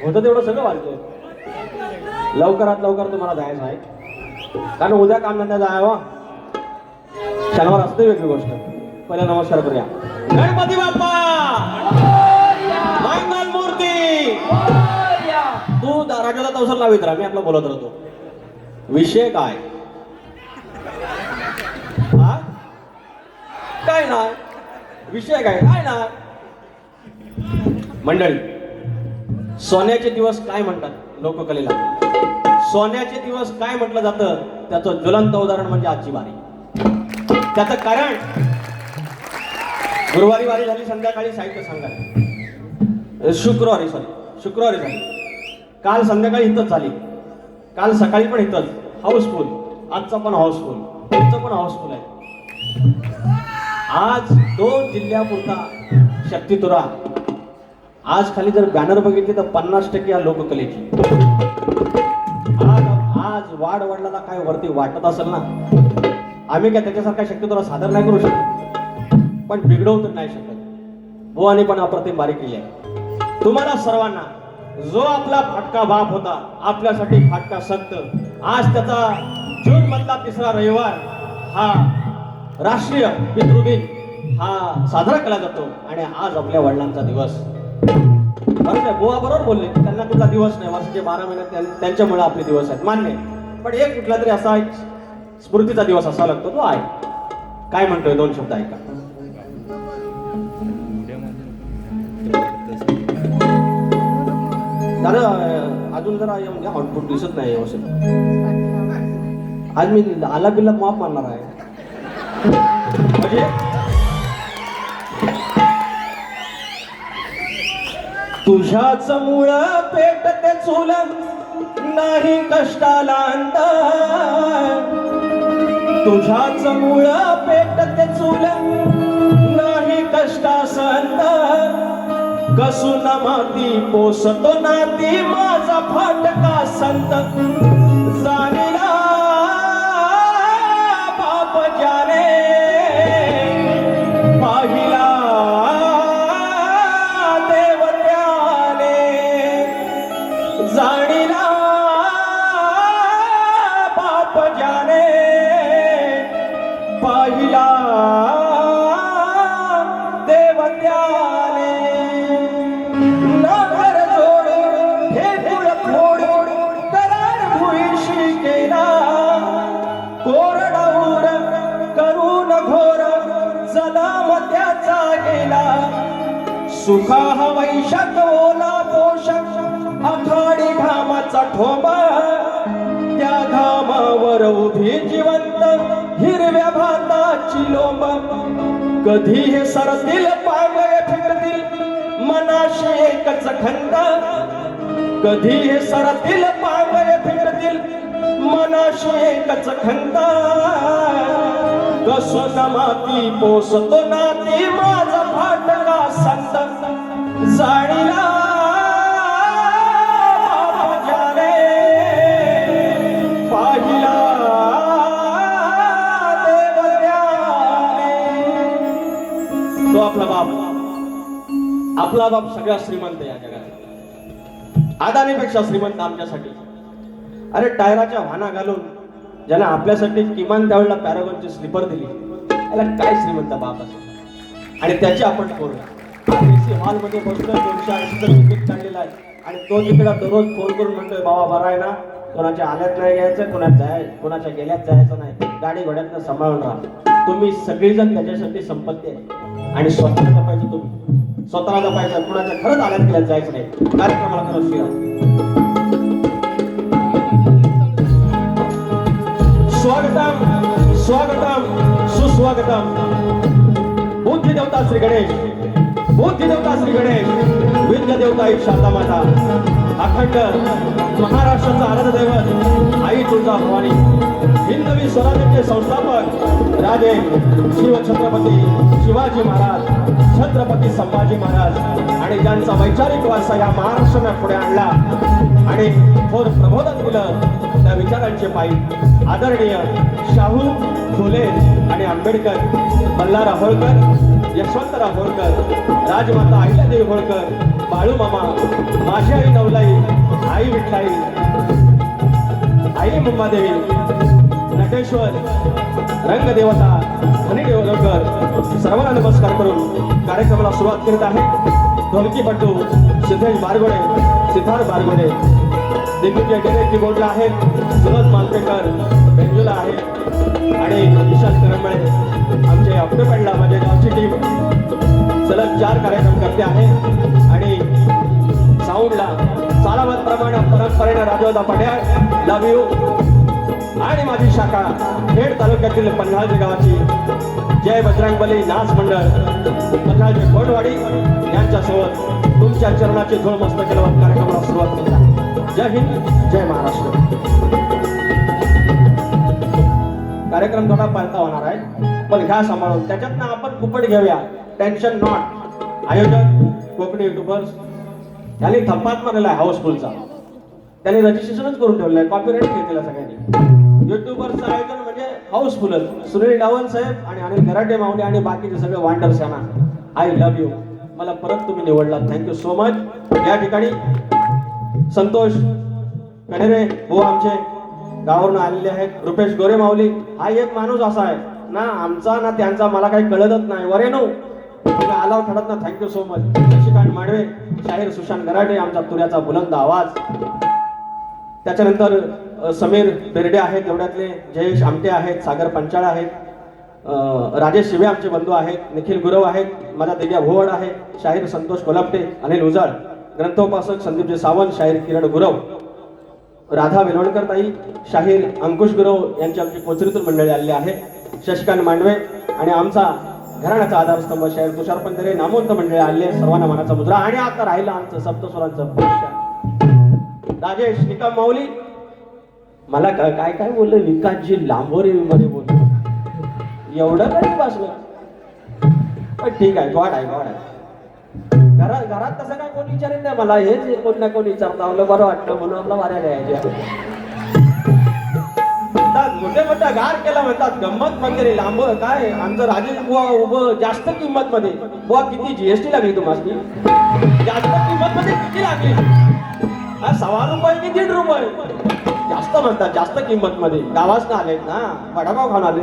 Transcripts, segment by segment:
होतं तेवढं सगळं वाचलंय. लवकरात लवकर तुम्हाला जायचं आहे, कारण उद्या काम धंदा जायवा. शनिवार असते वेगळी गोष्ट. पहिला नमस्कार करूया. गणपती बाप्पा मंगल मूर्ती. तू राजाचा तवसर लावित राहा, मी आपला बोलत राहतो. विषय काय? हा काय नाही विषय काय नाही मंडळी. सोन्याचे दिवस काय म्हणतात लोककलेला? सोन्याचे दिवस काय म्हटलं जातं त्याचं ज्वलंत उदाहरण म्हणजे आजची वारी. त्याचं कारण गुरुवारी वारी झाली, संध्याकाळी साहित्य सांगायला. शुक्रवारी झाली. काल संध्याकाळी इथंच झाली, काल सकाळी पण इथंच हाऊसफुल. आजचा पण हाऊसफुल, पुढचं पण हाऊसफुल आहे. आज 2 जिल्ह्यापुरता शक्तितुरा. आज खाली जर बॅनर बघितली तर 50% या लोककलेची. आज वाढ वडिलांना काय वरती वाटत असेल ना, आम्ही काय त्याच्यासारखा शक्तितुरा सादर नाही करू शकत, पण बिघडवू तर नाही शकत. बुवानी पण अप्रतिम बारीक केली आहे. तुम्हाला सर्वांना जो आपला फाटका बाप होता, आपल्यासाठी फाटका संत, आज त्याचा जून मधला 3रा रविवार हा राष्ट्रीय पितृदिन हा साजरा केला जातो. आणि आज आपल्या वडिलांचा दिवस. बरोबर आहे, बुवा बरोबर बोलले. त्यांना कुठला दिवस नाही, वर्षाचे 12 महिने त्यांच्यामुळे आपले दिवस आहेत, मान्य. पण एक कुठला तरी असा एक स्मृतीचा दिवस असा लागतो, तो आहे. काय म्हणतोय 2 शब्द ऐका. दादा अजून जरा येऊन घ्या, आउटपुट दिसत नाही व्यवस्थित. आज मी आला बिल्ला माफ मारणार आहे. म्हणजे तुझ्याच मुळ पेटते चूल, नाही कष्टाला अंत. तुझ्याच मुळ पेटते चूल, नाही कष्टास अंत. कसून माती पोसतो नाती, माझा फाटका संत. जाणीला बाप ज्याने पाहिला देव त्याने. जाणीला बाप ज्याने पाहिला देव त्याने. नागर जोड हे फुल फोड करार भुईशी केला. कोरडाऊर करून घोर जलाम त्याचा गेला. सुखा वैशाख ओला पोषक आखाडी घामाचा ठोबा. त्या घामावर उभी जिवंत हिरव्या भाताची लोंब. कधी हे सरतील पावले फिरतील मनाशी एकच खंत. कधी हे सरतील पावले फिरतील मनाशी एकच खंत. कसून माती पोसतो नाती, माझा फाटका संत. जाणीला बाप ज्याने पाहिला देव त्याने. तो आपला बाप. आपला बाप सगळ्यात श्रीमंत या जगात, अदानीपेक्षा श्रीमंत आमच्यासाठी. अरे टायराच्या वाहना घालून ज्याने आपल्यासाठी किमान त्यावेळेला पॅरागॉनची स्लीपर दिली, याला काय श्रीमंत बाप असेल. आणि त्याची आपण फोन हॉलमध्ये बसलोय, 280चं तिकीट काढलेलं आहे. आणि तो तिकडे दररोज फोन करून म्हणतोय, बाबा बरा आहे ना, कोणाच्या आल्यात नाही यायचं, कोणाच्या गेल्यात जायचं नाही, गाडी घोड्यातनं सांभाळून राहा. तुम्ही सगळीजण त्याच्यासाठी संपत्ती आहे. आणि स्वतःला जपायचं, तुम्ही स्वतःला जपायचं, कुणाच्या खरंच आल्यात गेल्यात जायचं नाही. कार्यक्रमाला खरंच शिरा. स्वागतम स्वागतम सुस्वागतम. बुद्धी देवता श्री गणेश, बुद्धी देवता श्री गणेश, विद्या देवता ही शारदा माता, अखंड महाराष्ट्राचा आराध्य दैवत आई तुळजाभवानी, हिंदवी स्वराज्याचे संस्थापक राजे शिवछत्रपती शिवाजी महाराज, छत्रपती संभाजी महाराज, आणि ज्यांचा वैचारिक वारसा या महाराष्ट्राने पुढे आणला आणि थोर प्रबोधन दिलं त्या विचारांचे पायी आदरणीय शाहू फुले आणि आंबेडकर, मल्हारराव होळकर, यशवंतराव होळकर, राजमाता अहिल्यादेवी होळकर, बाळू मामा, माझी आई नवलाई, विठलाई, आई मुंबादेवी, नटेश्वर, रंगदेवता, धनी देवकर सर्वांना नमस्कार करून कार्यक्रमाला सुरुवात करीत आहे. ढोलकीपट्टू सिद्धेश बारगोडे, सिद्धार्थ बारगोडे, दिग्विजय गेले कीबोर्डला आहेत, सुरज मालपेकर बेंजूला आहे आणि विशाल करंबळे आमचे ऑक्टोपॅडला माझ्या गावची टीम सलग 4 कार्यक्रम करते आहे. आणि साऊंडला चालावतप्रमाणे परंपरेनं राजोदा पड्याळ, लव यू आणि माझी शाखा खेड तालुक्यातील पन्हाळजी गावाची जय बजरंगबली नाच मंडळ पन्हाळजी कोटवाडी यांच्यासोबत तुमच्या चरणाची धूळ मस्त केल्यावर कार्यक्रमाला सुरुवात केली. जय हिंद, जय महाराष्ट्र. कार्यक्रम थोडा पालता होणार आहे पण घ्या सांभाळून, त्याच्यातनं आपण फुकट घेऊया, टेन्शन नॉट. आयोजक कोकणी युट्यूबर्स यांनी थप्पात मारलेला आहे हाऊसफुलचा, त्यांनी रजिस्ट्रेशनच करून ठेवलं आहे, कॉपीराईट घेतलेला सगळ्यांनी. युट्यूबर्सचं आयोजन म्हणजे हाऊसफुलच. सुनील डावल साहेब आणि अनिल गराटे माऊली आणि बाकीचे सगळे वांडर्स यांना आय लव्ह यू. मला परत तुम्ही निवडलात, थँक्यू सो मच. या ठिकाणी संतोष कणेरे भाऊ आमचे गावावरून आलेले आहेत, रुपेश गोरे माऊली. हा एक माणूस असा आहे ना आमचा ना त्यांचा, मला काही कळतच नाही. वरे नो तुम्ही आलाव ठरत ना, thank you so much. Shashikant Mandve, शाहीर सुशांत गराटे, आमचा तुऱ्याचा बुलंद आवाज. त्याच्यानंतर समीर बेर्डे आहेत एवढ्यातले, जयेश आमटे आहेत, सागर पंचाळ आहेत, राजेश शिवे आमचे बंधू आहेत, निखिल गुरव आहेत, माझा दिग्या भोवड आहे, शाहीर संतोष कोलापटे, अनिल उजाळ, ग्रंथोपासक संदीपजी सावंत, शाहीर किरण गुरव, राधा वेलवणकर ताई, शाहीर अंकुश गुरव यांची आमची कोचरीतून मंडळी आलेली आहे, शशिकांत मांडवे आणि आमचा घराण्याचा आधारस्तंभ शाहीर तुषार पंधरे, नामवंत मंडळी आले, सर्वांना मानाचा मुद्रा. आणि आता राहिलं आमचं सप्तस्वरांचं राजेश निकम माऊली. मला काय काय बोललं विकासजी लांबोरे मध्ये बोलतो, एवढं काही बसलं पण ठीक आहे, गॉड आहे, गॉड आहे. घरात तसं काय कोणी विचारित नाही मला, हेच कोण ना कोण विचारतं, आपलं बरं वाटतं म्हणून आपला वाऱ्या द्यायचे. मोठे मोठा गार केला म्हणतात, गंमत वगैरे लांब काय. आमचं राजेश बुवा उभं जास्त किंमत मध्ये. बुवा किती जीएसटी लागली तुम्हाला? जास्त किंमत मध्ये किती लागली? 1.25 रुपये की 1.5 रुपये जास्त म्हणतात, जास्त किंमत मध्ये. गावास ना आलेत ना, वडापाव खाऊन आले.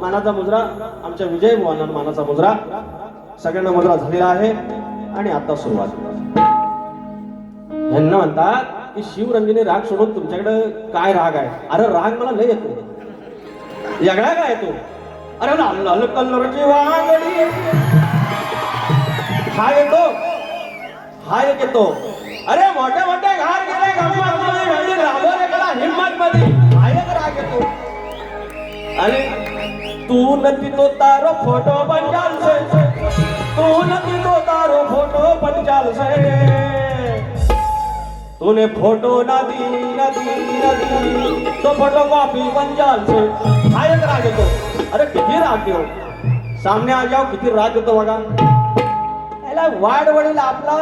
मानाचा मुजरा आमच्या विजय बुवांना मानाचा मुजरा. सगळ्यांना मुजरा झालेला आहे. आणि आता सुरुवात. यांना म्हणतात की शिवरंजनी राग सोडून तुमच्याकडे काय राग आहे? अरे राग मला लय येतो, वेगळा काय येतो? अरे लाल कलरची वांगडी हा येतो, हा एक येतो. अरे मोठे मोठे घार गेले हिम्मत मध्ये हा एक राग येतो. आणि तू नदी तो तारो फोटो पंचाल से, तू नदी तो तारो फोटो पंचाल से, तूने फोटो ना दी तो फोटो कॉपी पंचाल से. हा एक राग येतो. अरे किती राग येतो, सामने आ जाओ, किती राग येतो बघा. याला वाढ वडील आपला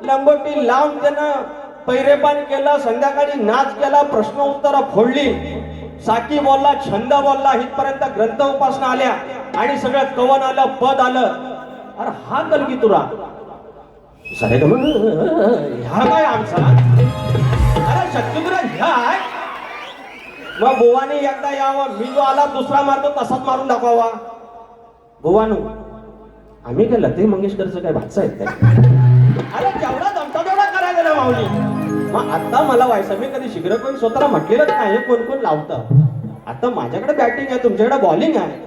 लंगोटी लावून त्यानं पैरेपान केलं, संध्याकाळी नाच केला, प्रश्न उत्तर फोडली, साकी बोलला, छंद बोलला, इथपर्यंत ग्रंथ उपासना आल्या आणि सगळं कवन आलं, पद आलं. अरे हा कलगी तुरा सरे ह्या काय आमचा? अरे शक्तीपुरा ह्या आहे. मग बुवाने एकदा यावं, मी जो आला दुसरा मारतो तसाच मारून दाखवावा. बुवानो आम्ही काय लते मंगेशकरचं काय भातचं आहेत काय? अरे जेवढा जमता तेवढा करायला गेला माऊली. मग आता मला व्हायचं, मी कधी शिखर कोणी स्वतःला म्हटलेलंच नाही कोण कोण लावतं. आता माझ्याकडे बॅटिंग आहे, तुमच्याकडे बॉलिंग आहे.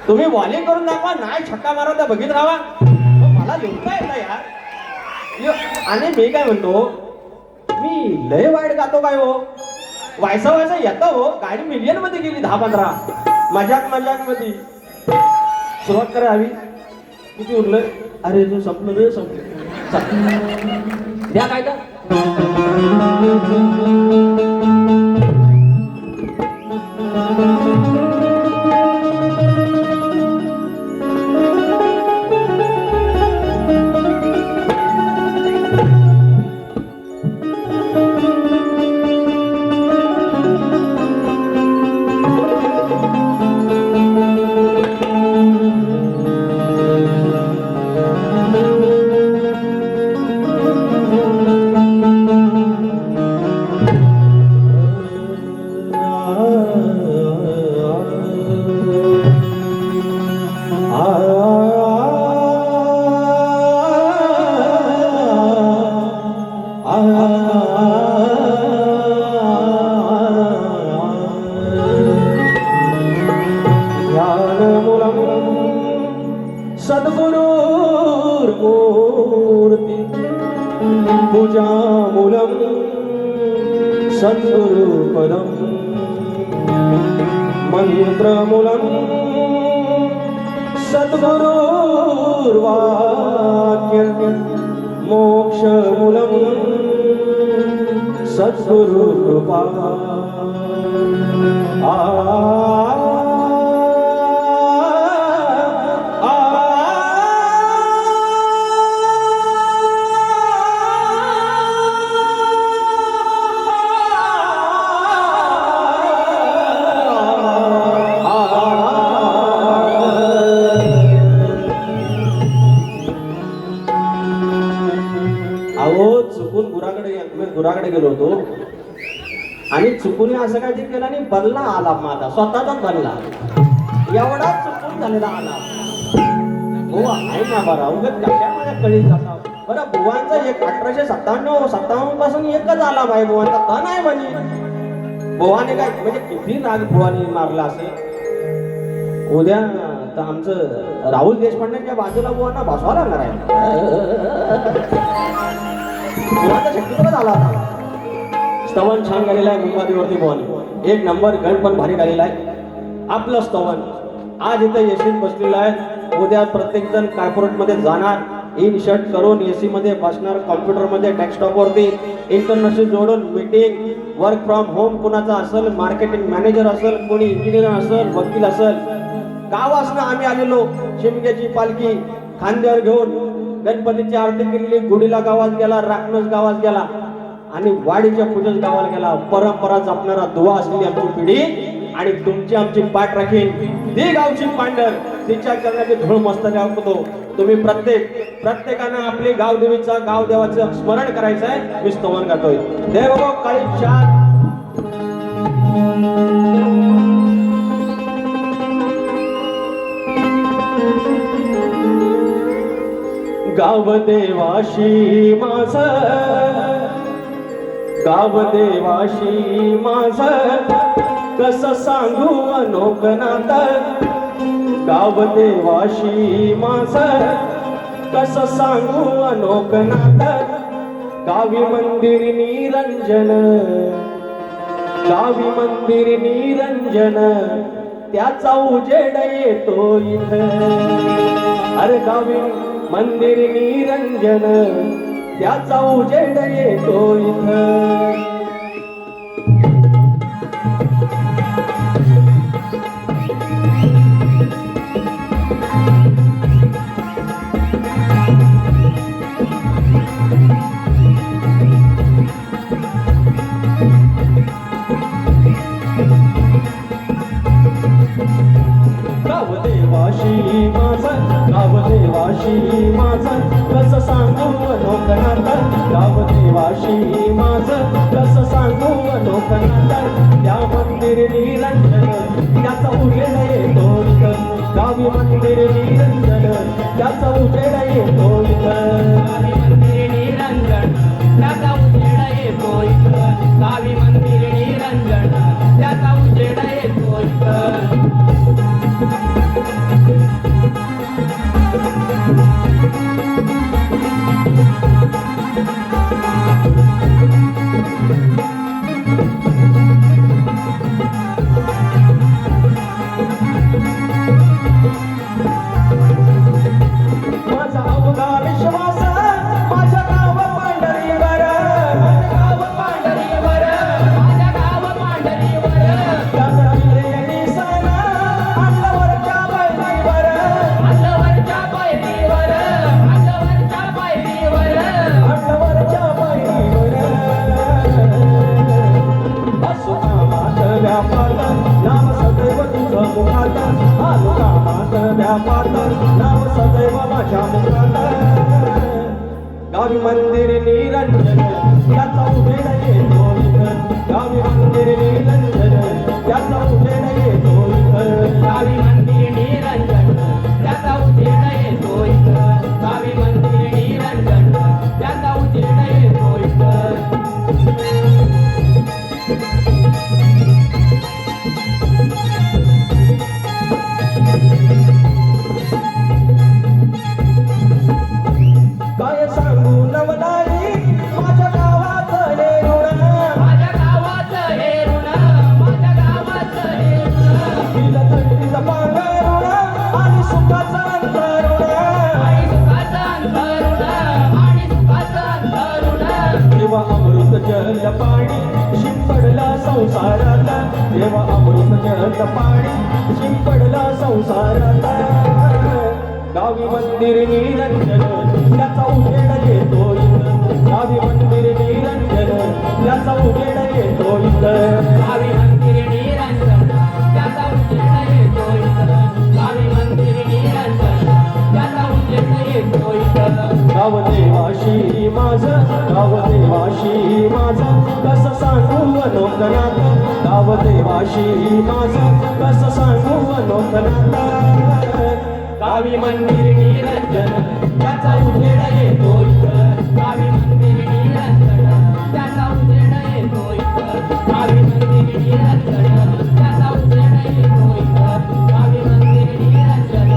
तुम्ही बॉलिंग करून दाखवा, नाही छक्का मारा तर बघित राहा. मला लिहता येतं यार. आणि मी काय म्हणतो, मी लय वाईट गातो काय हो? व्हायचं येतं हो. गाडी मिलियन मध्ये गेली 10-15 मजाक मध्ये. सुरुवात करा हवी. किती उरलं? अरे तू संपलं रे, संपलं द्या काय का. पूजामूलं सद्गुरुपदं मन्त्रमूलं सद्गुरुर्वाक्य मोक्षमूलं सद्गुरुकृपा चुकून गुराकडे गेलो होतो आणि चुकून असं काय ते केलं आणि बल्ला आला माझा स्वतःचाच बल्ला एवढा चुकून झालेला आला बुवा आहे ना बरा उगत कशा माझ्या कळी जाता बरं बुवांचा एक 1857 पासून एकच आला बाई बुवांचा का नाही म्हणे बुवाने काय म्हणजे किती राग बुवाने मारला असेल उद्या तर आमचं राहुल देशपांडेच्या बाजूला बुवांना बसवा लागणार आहे बुवाचा शक्यतो झाला होता स्तवन छान गालेला आहे मुंबादेवरती बुवाने एक नंबर गण पण भारी गालेला आहे आपलं स्तवन आज इथं एसीत बसलेलं आहे उद्या प्रत्येक जण कॉर्पोरेट मध्ये जाणार इन शर्ट करून एसी मध्ये बसणार कॉम्प्युटर मध्ये डेस्कटॉप वरती इंटरनेटशी जोडून मीटिंग वर्क फ्रॉम होम कुणाचा असेल मार्केटिंग मॅनेजर असेल कोणी इंजिनियर असेल वकील असेल गावासनं आम्ही आलेलो शिमग्याची पालखी खांद्यावर घेऊन गणपतीची आरती केलेली गुढीला गावात गेला राखणस गावात गेला आणि वाडीच्या पूजेस गावाला गेला परंपरा जपणारा दुवा असलेली आमची पिढी आणि तुमची आमची पाठ राखीन ती गावची पांढर तिच्या करण्याची धूळ मस्त गावतो तुम्ही प्रत्येकानं आपली गावदेवीचा गावदेवाचं स्मरण करायचं आहे मी स्तवन गातोय देव काळी शान गावदेवाशी माझं कसं सांगू अनोकनाथ गावदेवाशी माझं कसं सांगू अनोकनाथ गावी मंदिर निरंजन त्याचा उजेड येतो इथं अरे गावी मंदिर निरंजन त्याचा उजेड येतो इथं गावदेवाशी माझं कसं सांगू अनोकनाथ गावदेवाशी माझं कसं सांगू अनोकनाथ त्या मंदिर निरंजन त्याचा उजेड येतो इथं गावी मंदिर निरंजन त्याचा उजेड येतो इथं गावी मंदिर निरंजन त्याचा उजेड येतो इथं गावी मंदिर निरंजन त्याचा उजेड येतो इथं माझा अवघा विश्वास माझ्या गाव पांढरीवर माझ्या गाव पांढरीवर अंगावरच्या पायरीवर अंगावरच्या पायरीवर असो कामात व्यापार नाम सदैव तुझं मुखात आलो कामात व्यापार नाम सदैव माझ्या मुखात गावी मंदिर निरंजन त्याचा उजेड येतो इथं गावी मंदिर निरंजन त्याचा उजेड येतो इथं गावी मंदिर निरंजन त्याचा उजेड येतो इथं गावी मंदिर निरंजन त्याचा उजेड येतो इथं काय सांगू नवलाई माझ्या देवा अमृत जल पाणी शिंपडला संसारात देवा अमृत जल पाणी शिंपडला संसारात गावी मंदिर निरंजन त्याचा उजेड येतो इथं गावी मंदिर निरंजन त्याचा उजेड येतो इथं गावी मंदिर निरंजन त्याचा उजेड येतो इथं गावी मंदिर निरंजन त्याचा उजेड येतो इथं गाव देवाशी माझं गाव देवाशी माझं कसं सांगू अनोखनात गाव देवाशी माझं कसं सांगू अनोखनात गावी मंदिर निरंजन त्याचा उजेड येतो इथं गावी मंदिर निरंजन त्याचा उजेड येतो इथं गावी मंदिर निरंजन त्याचा उजेड येतो इथं गावी मंदिर निरंजन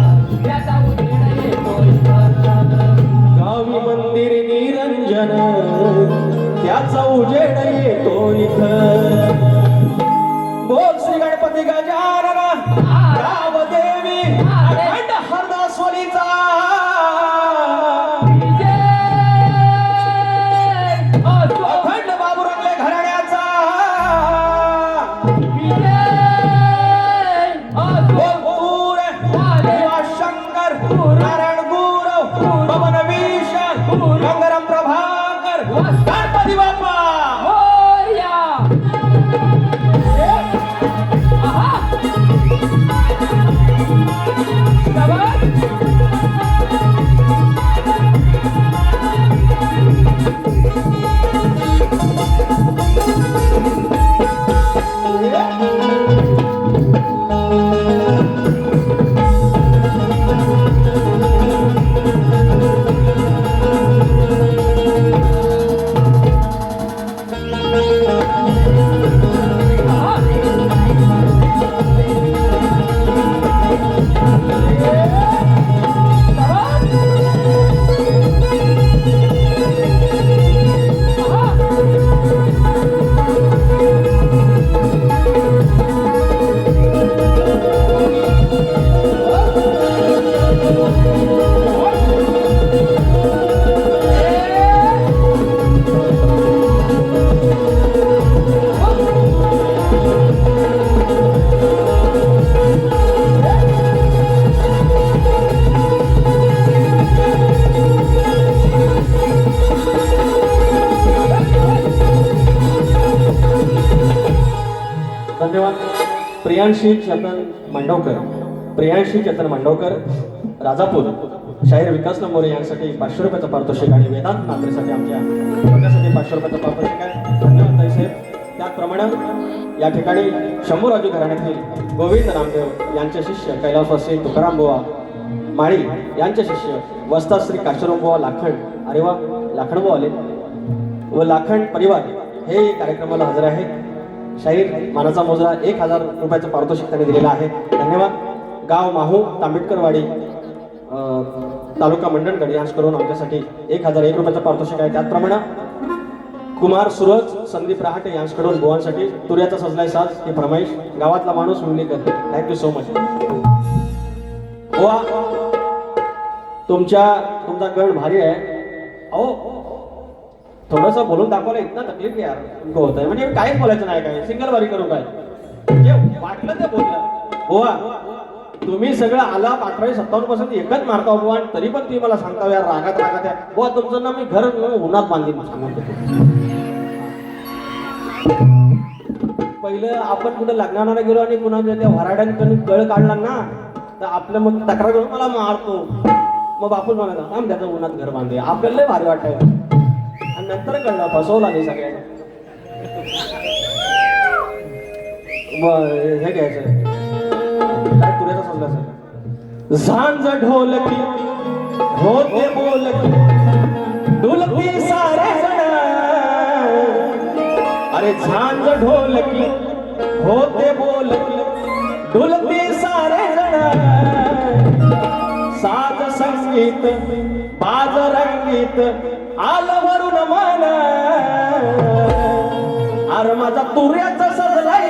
त्याचा उजेड येतो इथं गावी मंदिर निरंजन त्याचा उजेड येतो इथं बोल श्री गणपती गजानन गाव देवी अखंड हरदासवलीचा अखंड बाबुरंगले घराण्याचा बोल शंकर नारायण गुरव पवन विष गंगाराम प्रभाकर गणपती बाप्पा धन्यवाद. प्रियांशी चेतन मांडवकर राजापूर शाहीर विकास नंबोरे यांसाठी 500 रुपयाचं पारितोषिक आणि वेदांत नात्रेसाठी आमच्या वर्गासाठी 500 रुपयाचं पारितोषिक आहे. धन्यवाद ताईसाहेब. त्याचप्रमाणे या ठिकाणी शंभूराजू घराण्यातील गोविंद रामदेव यांचे शिष्य कैलासवासी तुकाराम बुवा माळी यांचे शिष्य वस्ता श्री काशीराम बुवा लाखंड अरे वा लाखंड बुवा आले व लाखंड परिवार हे कार्यक्रमाला हजर आहेत. शाहीर मानाचा मोजरा 1000 रुपयाचं पारितोषिक त्यांनी दिलेलं आहे. धन्यवाद. गाव माहू तांबेडकरवाडी तालुका मंडणगड यांच्याकडून आमच्यासाठी 1001 रुपयाचं पारितोषिक आहे. त्याचप्रमाणे कुमार सूरज संदीप रहाटे यांच्याकडून बुवांसाठी तुऱ्याचा सजलाय साज ही फरमाईश गावातला माणूस विमलेकर. Thank you so much. बुवा तुमचा गण भारी आहे. अहो थोडंसं बोलून दाखवलं इतना तकलीफ यार तुमको होत आहे म्हणजे काहीच बोलायचं नाही काय सिंगल बारी करू काय जे वाटलं ते बोललं. बुवा तुम्ही सगळं आला 58-57% एकच मारता बुवा आणि तरी पण तुम्ही मला सांगता यार रागात आहे बुवा तुमचं ना मी घर उन्हात बांधीन सांगतो. पहिलं आपण कुठं लग्नाला गेलो आणि कुणाच्या त्या वराड्यांकडून कळ काढला ना तर आपलं मग तक्रार करून मला मारतो. मग बापूच म्हणाला आम त्याचं उन्हात घर बांधे आपल्याला लय भारी वाटायला आणि नंतर कळलं फसवला नाही सगळ्यांना. हे घ्यायचं काय तुऱ्याचा समजा सर झांज ढोलकी होते बोलकी ढोलकी सारे जण अरे झांज ढोलकी होते बोलकी ढोलकी सारे जण साज संगीत बाज रंगीत आलं वरून मन अरे माझा तुऱ्याचा सजलाय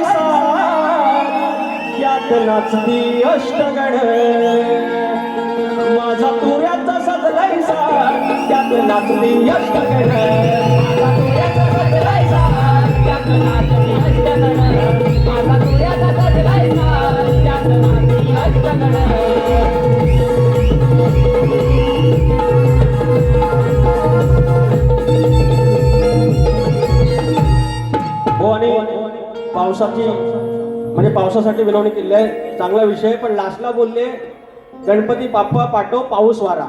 यात नाचती अष्टगण माझा तुऱ्याचा सजलाय त्यात नाचती अष्टगण माझा तुऱ्याचा म्हणजे पावसासाठी विनवणी केली आहे, चांगला विषय. पण लास्टला बोलले गणपती बाप्पा पाठव पाऊस वारा.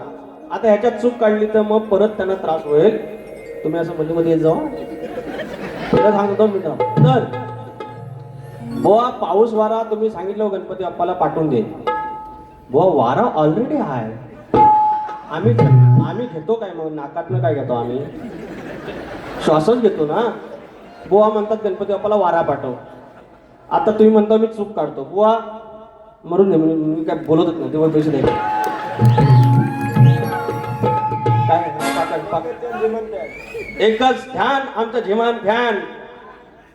आता ह्याच्यात चूक काढली तर मग परत त्यांना त्रास होईल. तुम्ही असं मध्ये मध्ये येत जाऊ. पहिलं सांगतो मित्र. तर बुवा पाऊस वारा तुम्ही सांगितलं गणपती बाप्पाला पाठवून दे. बुवा वारा ऑलरेडी आहे. आम्ही घेतो काय मग नाकातनं काय घेतो आम्ही? श्वासच घेतो ना. बुवा म्हणतात गणपती बाप्पाला वारा पाठव. आता तुम्ही म्हणता मी चूक काढतो. बुवा मरून दे, मी काय बोलतच नाही. तेव्हा पैसे द्यायचे काय एकच ध्यान आमचं झिमान ध्यान.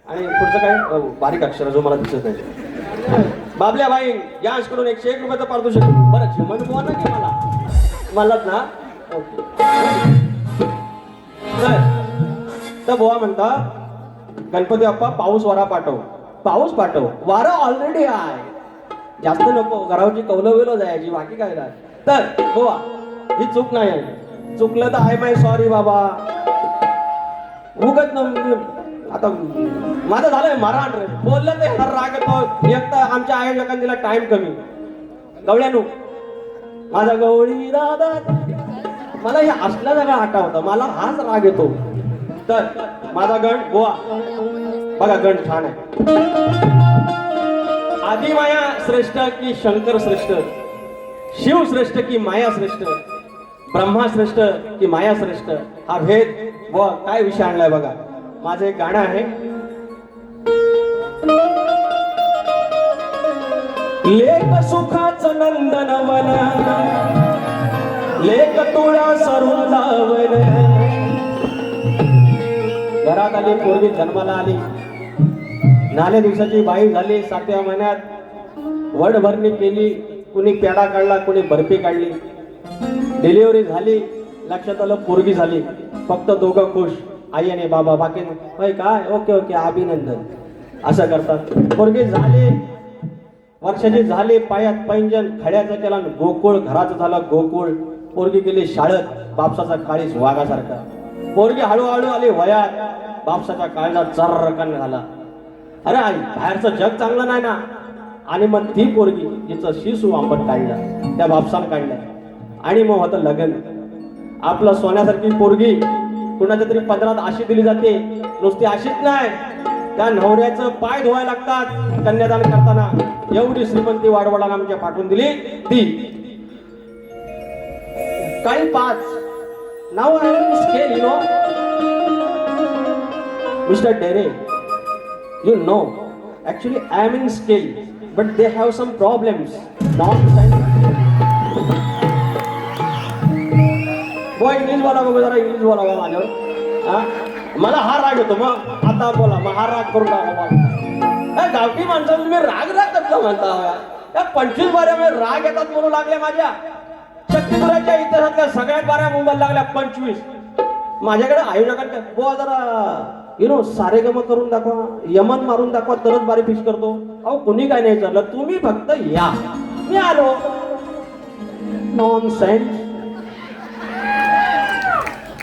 आणि पुढचं काय बारीक अक्षर जो मला दिसत नाही. बाबल्या भाई गॅस कडून 101 रुपयाचं पारितोषिक. बरं झिमान बुवा ना की मलाच ना. ओके. तर बुवा म्हणता गणपती बाप्पा पाऊस वारा पाठव. पाऊस पाठव. वारा ऑलरेडी आहे. जास्त नको. घरावरची कौलं वेलो जायची बाकी काय नाही. तर बुवा ही चूक नाही आहे. चुकलं तर आय माय सॉरी बाबा. उगत ना आता माझं झालंय मराठ रे. बोललं ते हर राग येतो. एक तर आमच्या आयोजकांनी दिला टाइम कमी. गवळ्यानू माझा गवळी दादा मला हे असल्या जागा आटा होता. मला हाच राग येतो. तर माझा गण गोवा बघा गण छान आहे. आदिमाया श्रेष्ठ की शंकर श्रेष्ठ, शिव श्रेष्ठ की माया श्रेष्ठ, ब्रह्मा श्रेष्ठ की माया श्रेष्ठ. हा भेद व काय विषय आणलाय बघा. माझं एक गाणं आहे. लेख सुखाचं नंदनवन, लेख तुळा सरुंदावन. घरात आली पोरगी जन्माला आली. नाल्या दिवसाची बाई झाली. 7व्या महिन्यात वड भरणी केली. कुणी पेढा काढला, कुणी बर्फी काढली. डिलिव्हरी झाली. लक्षात आलं पोरगी झाली. फक्त दोघं खुश, आई आणि बाबा. बाकी होय काय ओके ओके अभिनंदन असं करतात. पोरगी झाली, वर्षाची झाली. पायात पैंजण, खड्याचं केला गोकुळ, घराचं झालं गोकुळ. पोरगी गेली शाळेत. बापसाचा काळीज वाघासारखा. पोरगी हळूहळू आली वयात. बापसाच्या काळजात चर्रकन झाला. अरे आई बाहेरचं जग चांगलं नाही ना. आणि मग ती पोरगी जिचं शिसू आंबट काढलं त्या बापसानं काढलं. आणि मग होतं लग्न. आपलं सोन्यासारखी पोरगी कुणाच्या तरी पदरात अशी दिली जाते. नुसती अशीच नाही, त्या नवऱ्याचं पाय धुवायला लागतात कन्यादान करताना. एवढी श्रीमंती वाडवडाला आमच्या पाठवून दिली ती. काही 5 नाव आहे scale you know mister Dere. You know, actually I am in scale, but they have some problems. Boy, English बोला बघू जरा. इंग्लिश बोला बघा माझ्यावर. मला हा राग येतो. मग आता बोला. मग हा राग करून टाका. गावठी माणसाला तुम्ही राग कसला म्हणता? त्या 25 बाऱ्यामुळे राग येतात म्हणू लागल्या माझ्या. शक्तिपुराच्या इतिहासातल्या सगळ्यात बाऱ्या मुंबईला लागल्या 25. माझ्याकडे आयोजकांना बुवा जरा सारेगम करून दाखवा, यमन मारून दाखवा, तरच बारी फिक्स करतो. अहो कुणी काय नाही चाललं. तुम्ही फक्त या. मी आलो. नॉनसेन्स.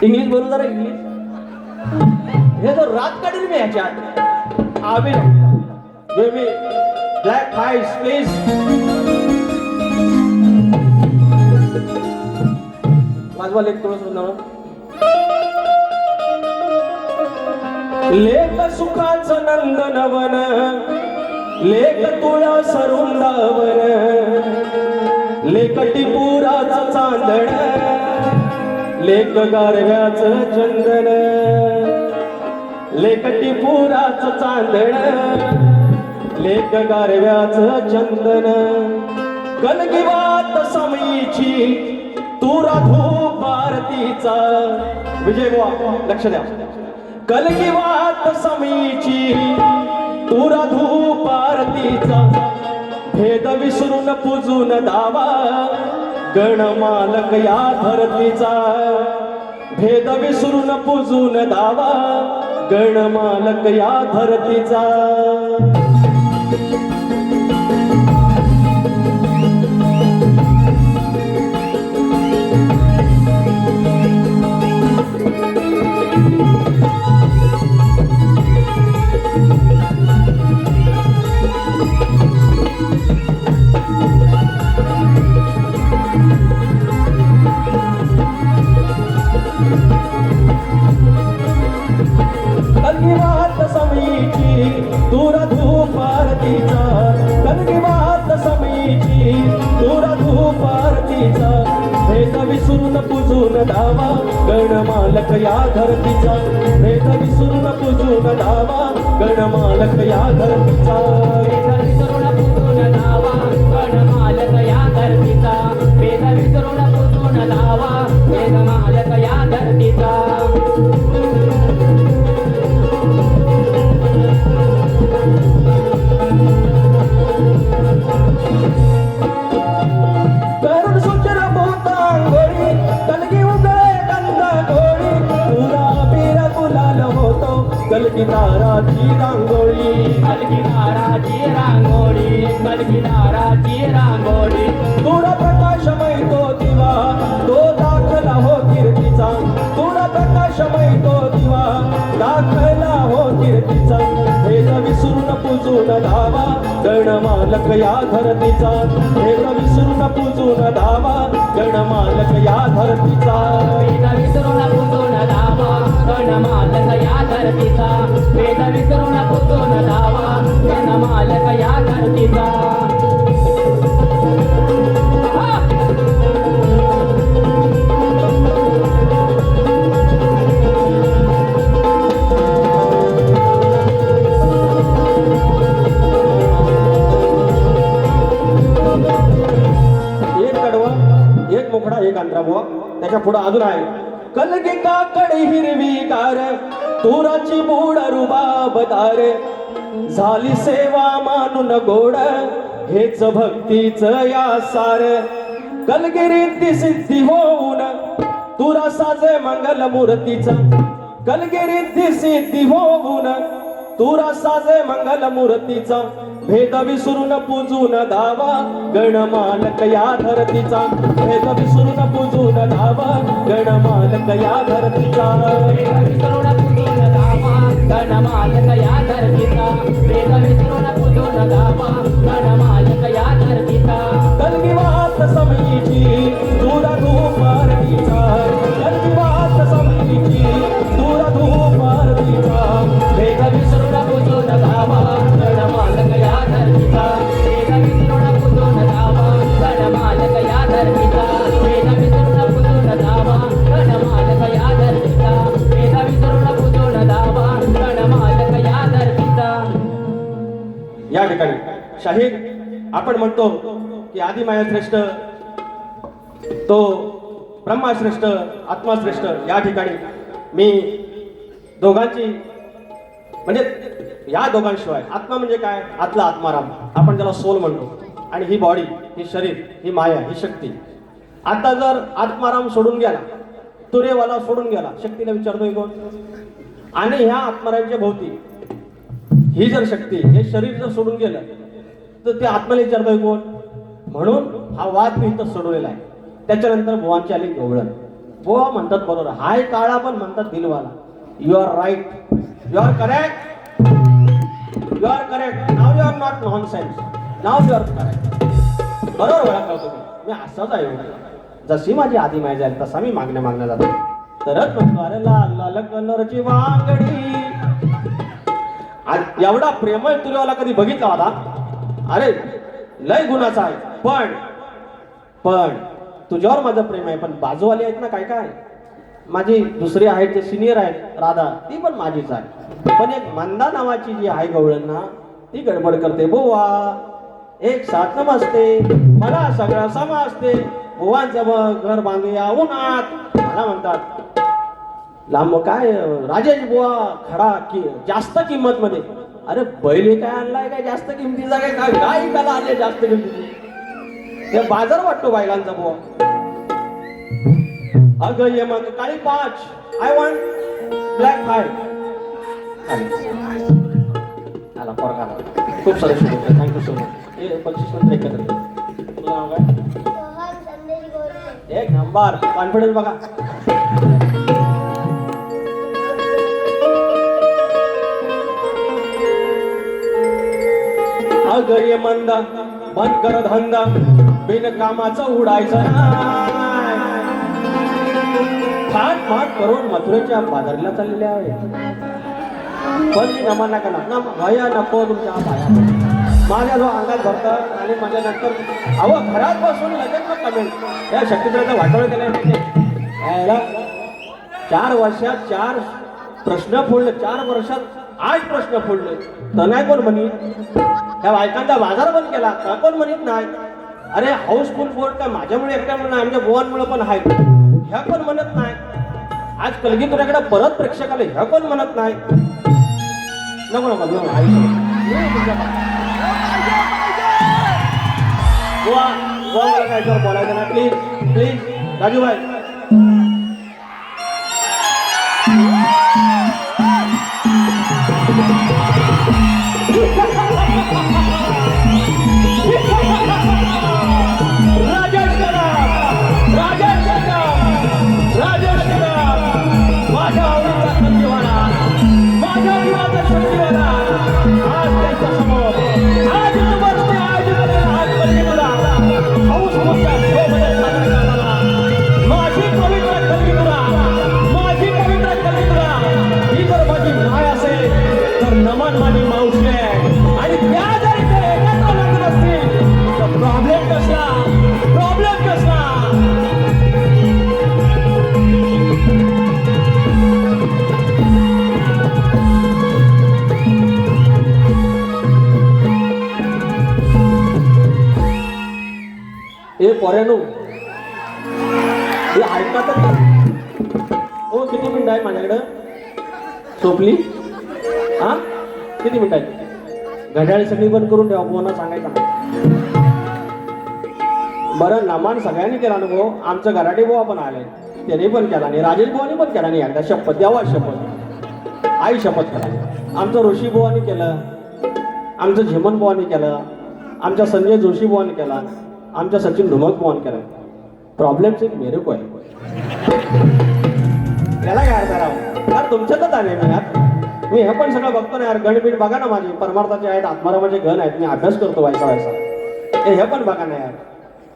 इंग्लिश बोलू जरा इंग्लिश. हे जो रात काढील मी ह्याच्यात. आम्ही मी ब्लॅक आईज प्लीज. वाजवा लेख थोडं सुंदर. लेख सुखाचं नंदनवन, लेख तुळा सरुंदावन, लेख टिपुराचं चांदण, लेख गारव्याचं चंदन, लेख टिपुराचं चांदण, लेख गारव्याचं चंदन. कलगिवात समयीची तू राधू पारतीचा. विजय बुवा लक्ष द्या. कलगिवात समयीची तू राधू पारतीचा. भेद विसरून पूजून दावा गणमालक या धरतीचा. भेद विसरून पूजून दावा गणमालक या धरतीचा. कलगी वात समयीची दूर धूप आरतीचा, कलगी वात समयीची दूर धूप आरतीचा, भेद विसरून पूजून धावा गणमालक या धरतीचा, भेद विसरून पूजून धावा गणमालक या धरतीचा, वेद विसरून पूजून धावा गणमालक या धरतीचा, वेद विसरून पूजून धावा वेदमालक या धरतीचा. करुण सुचर भूतांगोळी कलगी उगळे गंध गोळी, पुरा बीर गुलाल होतो कलगी ताराची रांगोळी, कलगी ताराची रांगोळी, कलगी ताराची रांगोळी, दूर प्रकाशमय तो दिवा तो दाखला हो कीर्तीचा, दूर प्रकाशमय तो दिवा दाखला हो कीर्तीचा, भेद विसरून पूजून धावा गणमालक या धरतीचा, भेद विसरून पूजून धावा गणमालक या धरतीचा, वेद विसरून पूजून धावा गणमालक या धरतीचा, वेद विसरून पूजून धावा गणमालक या धरतीचा. एक कडवं एक मोकळा एक अंतरा बुवा, त्याच्या पुढे अजून आहे. कलगी काकड हिरवी गार तुराची बूड रुबाबदार, झाली सेवा मानून गोड हेच भक्तीच या सार, कलगी रिद्धी सिद्धी होऊन तुरा साजे मंगल मूर्तीचा, कलगी रिद्धी सिद्धी होऊन तुरा साजे मंगल मूर्तीचा, भेद विसरून पूजून धावा गणमालक या धरतीचा, भेद विसरून पूजून धावा गणमालक या धरतीचा, वेद विसरून पूजून धावा गणमालक या धरतीचा, वेद विसरून पूजून धावा गणमालक या धरतीचा. कलगी वात समयीची दूर धूप आरतीचा, कलगी वात समयीची दूर धूप आरतीचा, वेद विसरून पूजून धावा गणमालक या धरतीचा, वेद विसरून पूजून धावा गणमालक या धरतीचा, वेद विसरून पूजून धावा गणमालक या धरतीचा, वेद विसरून पूजून धावा गणमालक या धरतीचा. या ठिकाणी शाहीर आपण म्हणतो की आदिमाया श्रेष्ठ तो ब्रह्माश्रेष्ठ आत्माश्रेष्ठ, या ठिकाणी मी दोघांची म्हणजे या दोघांशिवाय आत्मा म्हणजे काय, आतला आत्माराम आपण त्याला सोल म्हणतो, आणि ही बॉडी ही शरीर ही माया ही शक्ती. आता जर आत्माराम सोडून गेला, तुरेवाला सोडून गेला, शक्तीला विचारतोय कोण? आणि ह्या आत्मारामच्या भोवती ही जर शक्ती हे शरीर जर सोडून गेलं तर ते आत्म्याला विचारतोय कोण? म्हणून हा वाद मी इथं सोडवलेला आहे. त्याच्यानंतर बुवांची आली गवळण. बुवा म्हणतात बरोबर, हाय काळा पण म्हणतात दिलवाला. You are right, you are correct, you are correct, now you are not nonsense, now you are correct. बरोबर ओळखला तुम्ही, मी असाच आहे. जशी माझी आधी माय जाईल तसा मी मागण्या जातो. तरच म्हणतो अरे लाल लाल कलरची वांगडी. एवढा प्रेमळ तुझ्यावाला कधी बघितला होता? अरे लय गुणाचा आहे, पण तुझ्यावर माझं प्रेम आहे. पण बाजूवाली आहेत ना काय काय, माझी दुसरी आहेत जे सिनियर आहेत राधा, ती पण माझीच आहे. पण एक मंदा नावाची जी आहे गवळण ना, ती गडबड करते. बुवा एक साथ नमस्ते, मला सगळं समजते. बुवांचं घर बांधूया उन्हात, मला म्हणतात लांब काय राजेश बुवा खडा की जास्त किंमत मध्ये. अरे बैल काय आणलाय काय जास्त किमतीचा, काय काय काय त्याला आले जास्त किमतीची? ते बाजार वाटतो बैलांचा बुवा. अगं ये मग काळी 5, आय वॉन्ट ब्लॅक 5. आला पोरगा आला. खूप सारे शुभेच्छा, थँक्यू सो मच. 25 नंतर एकत्र. तुझं नाव काय? एक नंबर, कॉन्फिडन्स बघा. अगं ये मंदा बंद कर धंदा, बिन कामाचं उडायचं नाही. थाट माट करून मथुरेच्या बाजारला चाललेले आहे. पण मी नमन नका ना भया नको तुमच्या पाया माझ्या जो अंगात भरतं आणि माझ्या नंतर अहो घरात बसून लगेच मग कमेंट या शक्तीचं वाटोळ केलं यायला 4 वर्षात 4 प्रश्न फोडले 4 वर्षात 8 प्रश्न फोडले तर नाही कोण म्हणीत त्या बायकांचा बाजार बंद केला तर कोण म्हणत नाही अरे हाऊसफुल बोर्ड काय माझ्यामुळे एकट्यामुळे नाही आमच्या बुवांमुळे पण आहे ह्या कोण म्हणत नाही आज कलगीतुऱ्याकडे परत प्रेक्षकाला ह्या कोण म्हणत नाही नको नको नको बुवा बुवा मला काय याच्यावर बोलायचं ना प्लीज प्लीज राजूभाई माझ्या आवडीचा संजीवाना माझ्या जीवाचा संजीवाना आज त्यांच्या समोर आज बसते आज कलगीतुरा हौस मोठ्या शोभेने साजरा करताना माझी पवित्र कलगीतुरा ही जर माझी माय असेल तर नमन माझी मावशी आहे आणि त्या जरी ते एकत्र लागत असतील तर प्रॉब्लेम कसला हे पोऱ्यानो हे ऐका तर हो किती मिनिटं आहे माझ्याकडं सोपली हा किती मिनिटं आहे घड्याळ सगळी बंद करून ठेवा बुवांना सांगायचं नाही बरं नमान सगळ्यांनी केला नको आमचं गराटे बुवा पण आले त्यांनी पण केला नाही राजेश बुवानी पण केला नाही एकदा शपथ द्यावा शपथ आई शपथ करा आमचं ऋषी बुवानी केलं आमचं झेमन बुवानी केलं आमच्या संजय जोशी बुवानी केला आमच्या सचिन धुमक बुवानी केला प्रॉब्लेम एक मेरे को आहे याला काय अर्थ राव यार तुमच्यातच आले मी यार मी हे पण सगळं बघतो ना यार गणपीठ बघा ना माझी परमार्थाचे आहेत आत्मारामाचे गण आहेत मी अभ्यास करतो व्हायचा हे पण बघा ना यार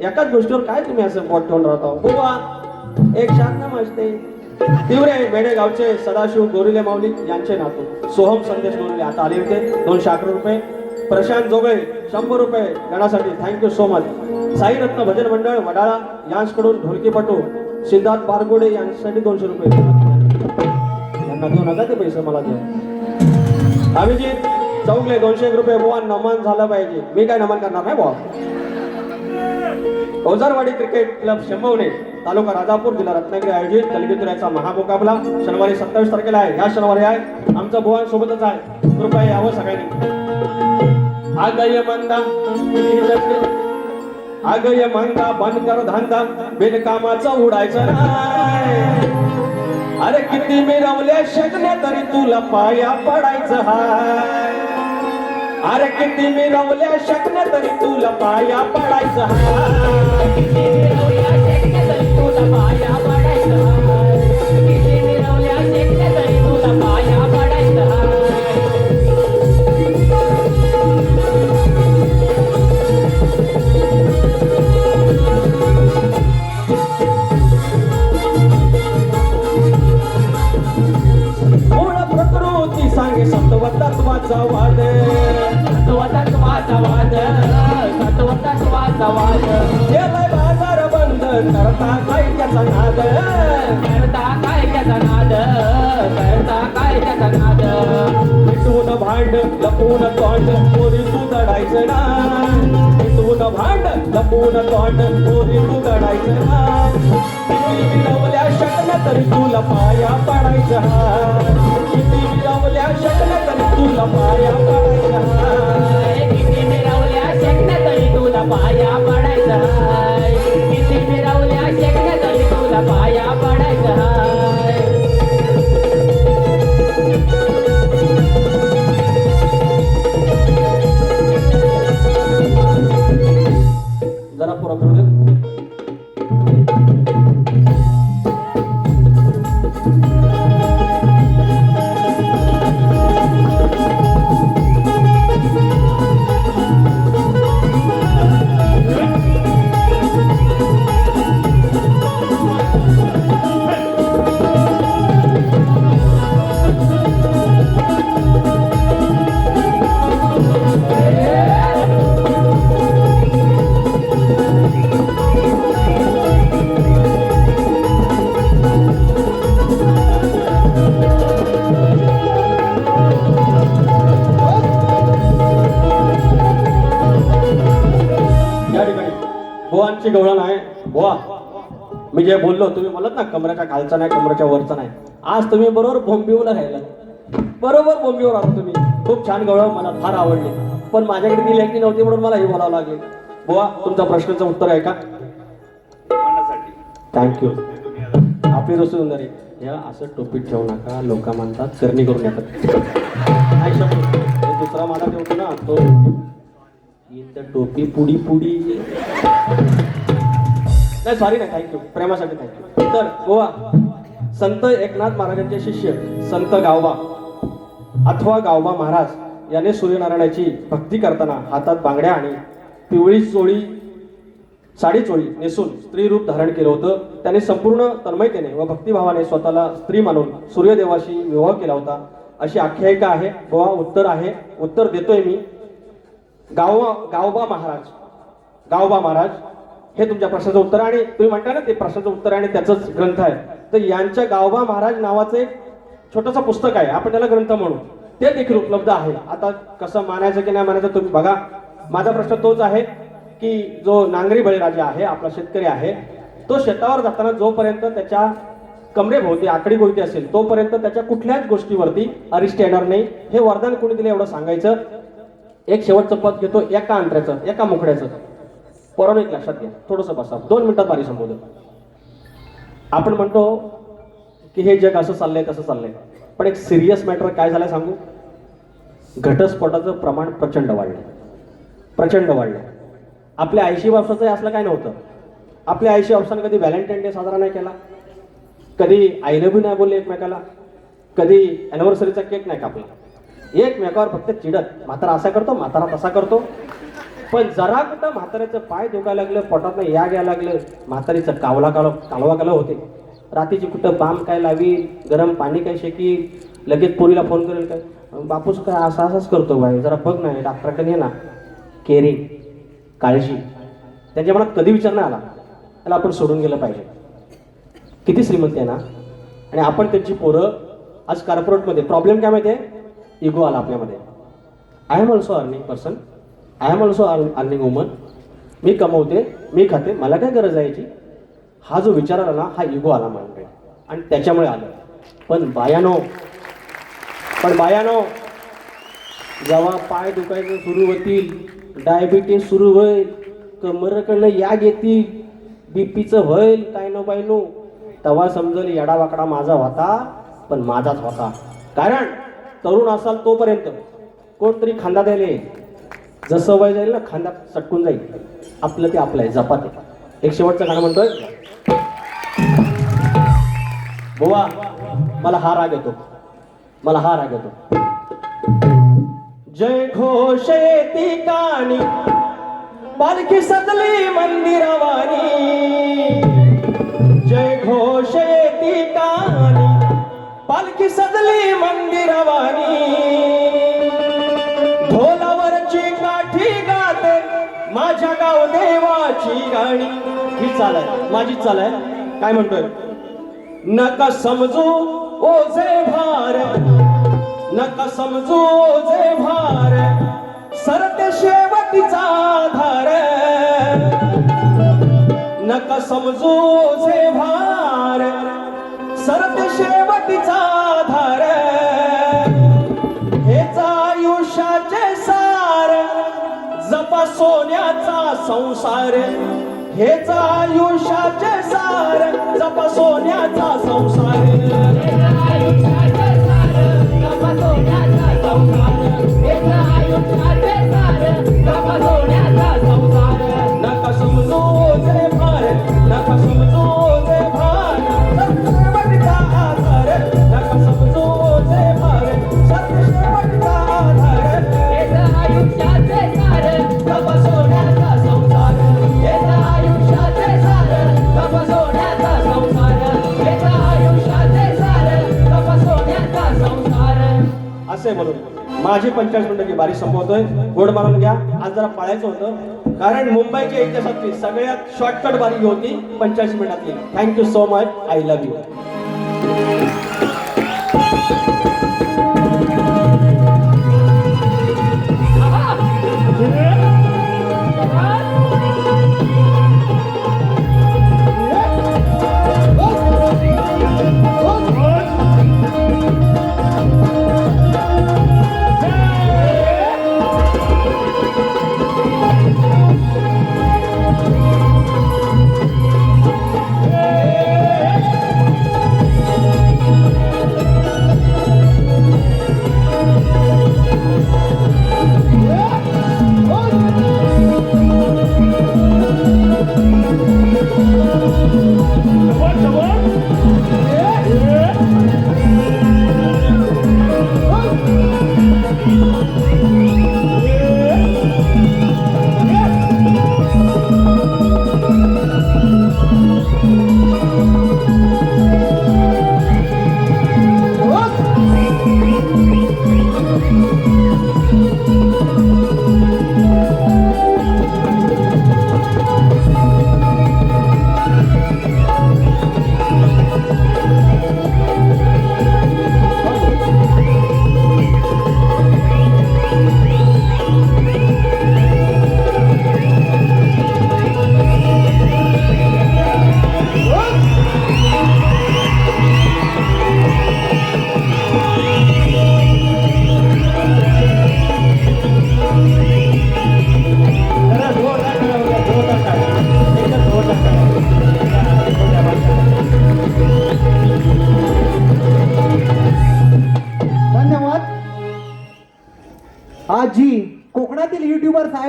एकाच गोष्टीवर काय तुम्ही असं पोट ठेवून राहता बुवा एक शांत मस्ते तिवरे बेडेगावचे सदाशिव गोरिले माऊली यांचे नातू सोहम संदेश गोरिले आता आले होते 211 रुपये प्रशांत जोगळे 100 रुपये गणासाठी थँक्यू सो मच साई रत्न भजन मंडळ वडाळा यांच्याकडून ढोलकीपटू सिद्धार्थ बारगोडे यांच्यासाठी 200 रुपये यांना देऊ नका ते पैसे मला द्या अभिजित चौगले 201 रुपये बुवा नमन झालं पाहिजे मी काय नमन करणार नाही बुवा ओझरवाडी क्रिकेट क्लब शंभवणे तालुका राजापूर जिल्हा रत्नागिरी आयोजित कलगीतुऱ्याचा महामुकाबला शनिवारी 27 तारखेला आहे या शनिवारी आहे आमचं बुवांसोबतच आहे कृपया यावं सगळ्यांनी आगय मंदा बंद कर धंदा बिनकामाचं उडायचं नाही अरे किती मिरवल्या शकले तरी तुला पाया पडायचं हाय अरे किती मिरवल्या शकले तरी तुला पाया पडायचं हाय किती मिरवल्या शेकल्या तरी तुला पाया पडायचं हाय किती मिरवल्या शेकल्या तरी तुला पाया पडायचं हाय मूळ प्रकृती सांगे सत्वतत्वाचा वाद केलाय बाजार बंद करता काय त्याचा नाद मिटून भांड लपून तोंड पोरी तू दडायचं ना मिटून भांड लपून तोंड पोरी तू दडायचं ना किती मिरवल्या शकल्या तरी तुला पाया पडायचं किती मिरवल्या शकल्या तरी तुला पाया पडायचं किती मिरवल्या शेकल्या तरी तुला पाया पडायचं हाय किती मिरवल्या शेकल्या तरी तुला पाया पडायचं हाय जरा पुरा करू दे खालची गवळण आहे बुवा. मी जे बोललो तुम्ही बोलत ना कमराच्या खालचा नाही कमराच्या वरचा नाही, आज तुम्ही बरोबर बोंबिवला राहिला, बरोबर बोंबिवर आलो तुम्ही. खूप छान गवळण, मला फार आवडली, पण माझ्याकडे ती लेखणी नव्हती म्हणून मला हे बोलावं लागले. बुवा तुमचा प्रश्नाचं उत्तर आहे का? थँक्यू. आपली रसू सुंदर आहे. या असं टोपीत ठेवू नका, लोक म्हणतात करणी करून येतात. नाही शब्द हे दुसरा मला ठेवतो ना तो इथं टोपी पुडी पुडी. नाही सॉरी नाही, थँक्यू, प्रेमासाठी थँक्यू. तर गोवा संत एकनाथ महाराजांचे शिष्य संत गावबा अथवा गावबा महाराज याने सूर्यनारायणाची भक्ती करताना हातात बांगड्या आणि पिवळी चोळी साडी चोळी नेसून स्त्री रूप धारण केलं होतं. त्याने संपूर्ण तन्मयतेने व भक्तिभावाने स्वतःला स्त्री मानून सूर्यदेवाशी विवाह केला होता अशी आख्यायिका आहे. गोवा उत्तर आहे, उत्तर देतोय मी. गावबा महाराज हे तुमच्या प्रश्नाचं उत्तर आहे. आणि तुम्ही म्हणता ना ते प्रश्नाचं उत्तर आहे आणि त्याचंच ग्रंथ आहे. तर यांच्या गावबा महाराज नावाचं एक छोटंसं पुस्तक आहे, आपण त्याला ग्रंथ म्हणू, ते देखील उपलब्ध आहे. आता कसं मानायचं की नाही मानायचं तुम्ही बघा. माझा प्रश्न तोच आहे की जो नांगरी बळीराजा आहे, आपला शेतकरी आहे, तो शेतावर जाताना जोपर्यंत त्याच्या कमरेभोवती आकडी गोष्टी असेल तोपर्यंत त्याच्या कुठल्याच गोष्टीवरती अरिष्ट येणार नाही. हे वरदान कोणी दिलं एवढं सांगायचं. एक शेवटचं पद घेतो, एका अंतऱ्याचं, एका मुकड्याचं. पौराणिक लक्षात घ्या, थोडंसं बसा, 2 मिनिटात बारी संबोधन. आपण म्हणतो की हे जग असं चाललंय तसं चाललंय, पण एक सिरियस मॅटर काय झालंय सांगू. घटस्फोटाचं प्रमाण प्रचंड वाढलंय. आपल्या 80 वर्षाचं असलं काय नव्हतं. आपल्या 80 वर्षांनी कधी व्हॅलेंटाईन डे साजरा नाही केला, कधी आय लव्ह यू नाही बोलले एकमेकाला, कधी अॅनिव्हर्सरीचा केक नाही कापला, एकमेकावर फक्त चिडत, म्हातारा असा करतो म्हातारा तसा करतो. पण जरा कुठं म्हाताऱ्याचं पाय दुखायला लागलं, पोटात या घ्यायला लागलं, म्हातारीचं कालवा होते. रात्रीची कुठं बाम काय लावी, गरम पाणी काय शेकी, लगेच पोरीला फोन करेल काय, बापूस काय असाच करतो बाई, जरा बघ नाही डॉक्टरकडे ये ना. केअरिंग, काळजी, त्यांच्या मनात कधी विचार नाही आला त्याला आपण सोडून गेलं पाहिजे. किती श्रीमंत आहे ना. आणि आपण त्यांची पोरं आज कॉर्पोरेटमध्ये. प्रॉब्लेम काय माहिती आहे, इगो आला आपल्यामध्ये. I am also earning person, I am also earning woman. मी कमवते, मी खाते, मला काय गरज आहे याची. हा जो विचार आला ना, हा इगो आला माझ्याकडे आणि त्याच्यामुळे आलं. पण बायानो जेव्हा पाय दुखायचं सुरू होतील, डायबिटीस सुरू होईल, कमरकडनं याग येतील, बीपीचं होईल काय नो बाय नो, तेव्हा समजेल येडावाकडा माझा होता पण माझाच होता. कारण तरुण असाल तोपर्यंत कोणतरी खांदा द्यायला येईल, जसं वय जाईल ना खांदा सटकून जाईल. आपलं ते आपलं आहे, जपाते. एक शेवटचं गाणं म्हणतोय बुवा, मला हा राग येतो. जय घोष येती कानी, पालखी सजली मंदिरवाणी. जय घोष येती कानी, पालखी सजली मंदिरवाणी. ढोलावरची काठी गाते माझ्या गाव देवाची गाणी. ही चाल आहे, माझी चाल आहे. काय म्हणतोय, नका समजू ओझे भार, नका समजू ओझे भार, सरते शेवटीचा धार. नका समजू ओझे भार, सरते शेवटीचा धार. हेच आयुष्याचे सार, जपा सोन्याचा संसार. हेच आयुष्याचे सार, जपा सोन्याचा संसार. नका समजू ओझे भार, नका समजू ओझे भार, शेवटचा आधार. नका समजू ओझे भार, शेवटचा आधार. जपा सोन्याचा संसार. असे म्हणून माझी 45 मिनिटाची बारी संपवतोय. गोड मारून घ्या. आज जरा पाळायचं होतं कारण मुंबईच्या इतिहासातली सगळ्यात शॉर्टकट बारी होती 45 मिनिटातली. Thank you so much. I love you.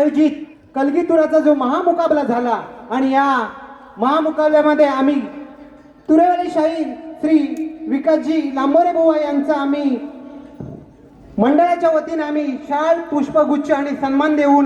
आयोजित कलगीतुराचा जो महामुकाबला झाला आणि या महामुकाबल्यामध्ये आम्ही तुरेवाले शाहीर श्री विकासजी लांबोरे बुवा यांचा आम्ही मंडळाच्या वतीने आम्ही शाल पुष्पगुच्छ आणि सन्मान देऊन